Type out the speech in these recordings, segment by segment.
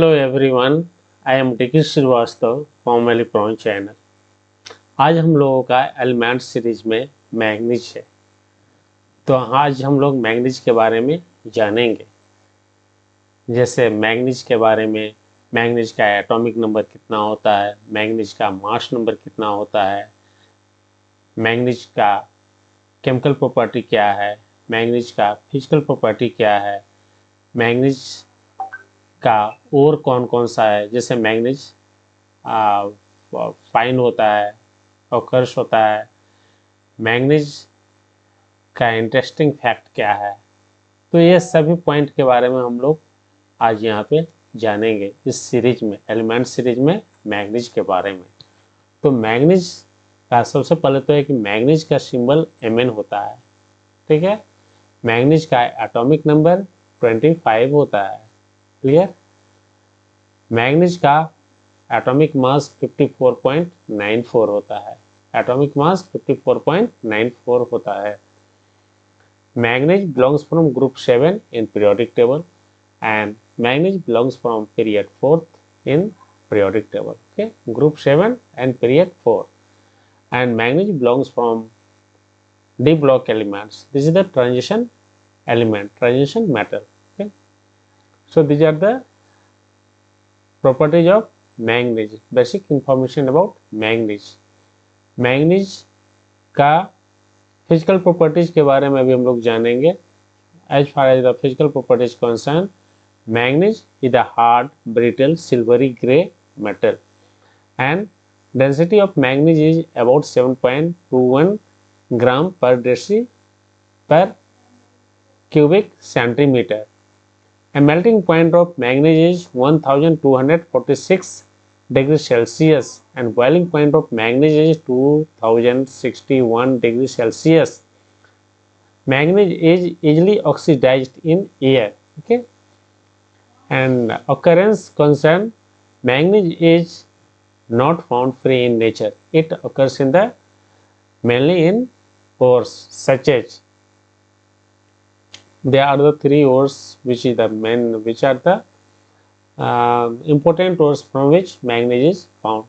Hello everyone, I am Dicky Srivastava from Elipron channel. आज हम लोगों का एलिमेंट सीरीज में मैग्नीज है। तो आज हम लोग मैग्नीज के बारे में जानेंगे। जैसे मैग्नीज के बारे में, मैग्नीज का एटॉमिक नंबर कितना होता है, मैग्नीज का मास नंबर कितना होता है, मैग्नीज का केमिकल प्रॉपर्टी क्या है, मैग्नीज का फिजिकल प्रॉपर्टी क्या है, मैग्नीज का और कौन कौन सा है। जैसे मैग्नीज फाइन होता है और कर्स होता है। मैग्नीज का इंटरेस्टिंग फैक्ट क्या है। तो ये सभी पॉइंट के बारे में हम लोग आज यहाँ पे जानेंगे इस सीरीज में, एलिमेंट सीरीज में मैग्नीज के बारे में। तो मैग्नीज का सबसे पहले तो है कि मैग्नीज का सिंबल Mn होता है। ठीक है, मैग्नीज का एटॉमिक नंबर 25 होता है। क्लियर। मैग्नीज का एटॉमिक मास 54.94 होता है। एटॉमिक मास 54.94 होता है। Manganese belongs from group 7 in periodic table and manganese belongs from period 4th in periodic table. Okay, group 7 and period 4 and manganese belongs from D block elements. This is the transition element, transition metal. Okay, so these are the properties of manganese. Basic information about manganese. manganese का physical properties के बारे में भी हम लोग जानेंगे। As far as the physical properties concerned, manganese is a hard, brittle, silvery gray metal, and density of manganese is about 7.21 gram per deci per cubic centimeter. A melting point of manganese is 1246 degrees Celsius and boiling point of manganese is 2061 degrees Celsius. Manganese is easily oxidized in air. Okay, and occurrence concern, manganese is not found free in nature. It occurs in the mainly in ores such as, there are the three ores which is the main, which are the important ores from which manganese is found.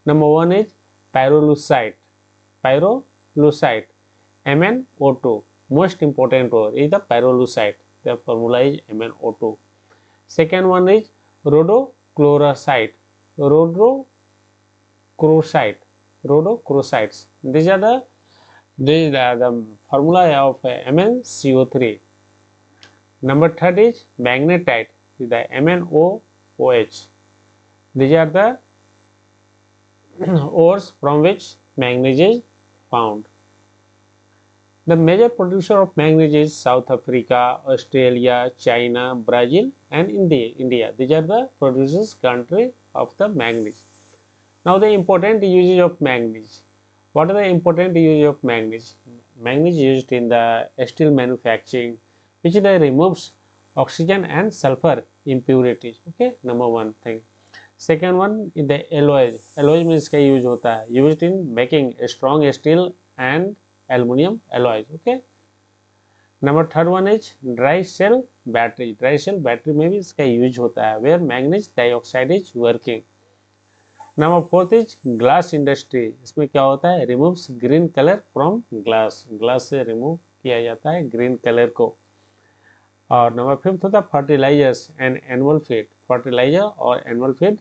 Number one is pyrolusite. Pyrolusite, MnO2. Most important ore is the pyrolusite. The formula is MnO2. Second one is rhodochrosite. Rhodochrosites. These are the formula of MnCO3. Number third is magnetite, the MnOOH. These are the ores from which manganese is found. The major producer of manganese is South Africa, Australia, China, Brazil and India. These are the producers country of the manganese. Now the important uses of manganese. What are the important uses of manganese? Manganese used in the steel manufacturing, which removes oxygen and sulfur impurities. Okay, number one thing. Second one is the alloys. Alloys में इसका use होता है, used in making strong steel and aluminum alloys. Okay. Number third one is dry cell battery. Dry cell battery में भी इसका use होता है, where manganese dioxide is working. Number fourth is glass industry. इसमें क्या होता है, removes green colour from glass. Glass से रिमूव किया जाता है ग्रीन कलर को. और नंबर फिफ्थ होता है fertilisers and annual feed. Fertiliser और एनुअल फीड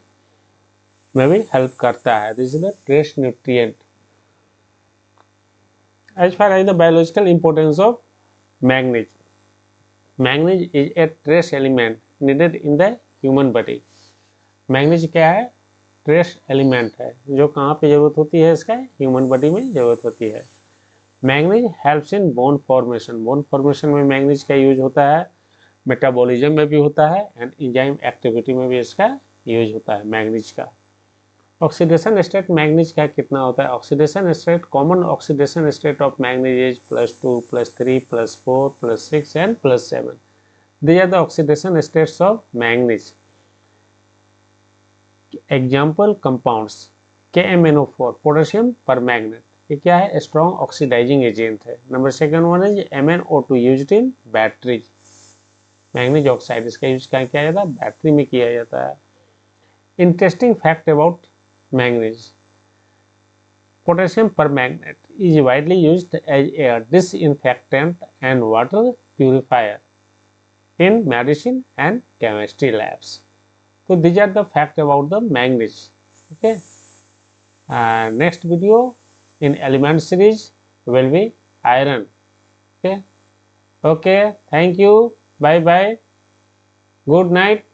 में भी हेल्प करता है. This is the trace nutrient. As far as the biological importance of manganese. Manganese is a trace element needed in the human body. Manganese क्या है, trace element है जो कहाँ पे जरूरत होती है, इसका ह्यूमन बॉडी में जरूरत होती है. Manganese helps in bone formation. Bone formation में मैग्नीज का यूज होता है, मेटाबॉलिज्म में भी होता है एंड एंजाइम एक्टिविटी में भी इसका यूज होता है मैग्नीज का. ऑक्सीडेशन स्टेट मैग्नीज का कितना होता है. Oxidation state, common oxidation state of manganese is +2, +3, +4, +6 and +7. These are the oxidation states of manganese. Example compounds KMnO4, potassium permanganate. ये क्या है, स्ट्रॉन्ग ऑक्सीडाइजिंग एजेंट है. Number second one is MnO2 used in batteries. Manganese oxide, इसका use क्या किया जाता है, battery में किया जाता है। Interesting fact about manganese, potassium permanganate is widely used as a disinfectant and water purifier in medicine and chemistry labs. So these are the facts about the manganese. Okay. Next video in element series will be iron. Okay. Okay. Thank you. Bye bye. Good night.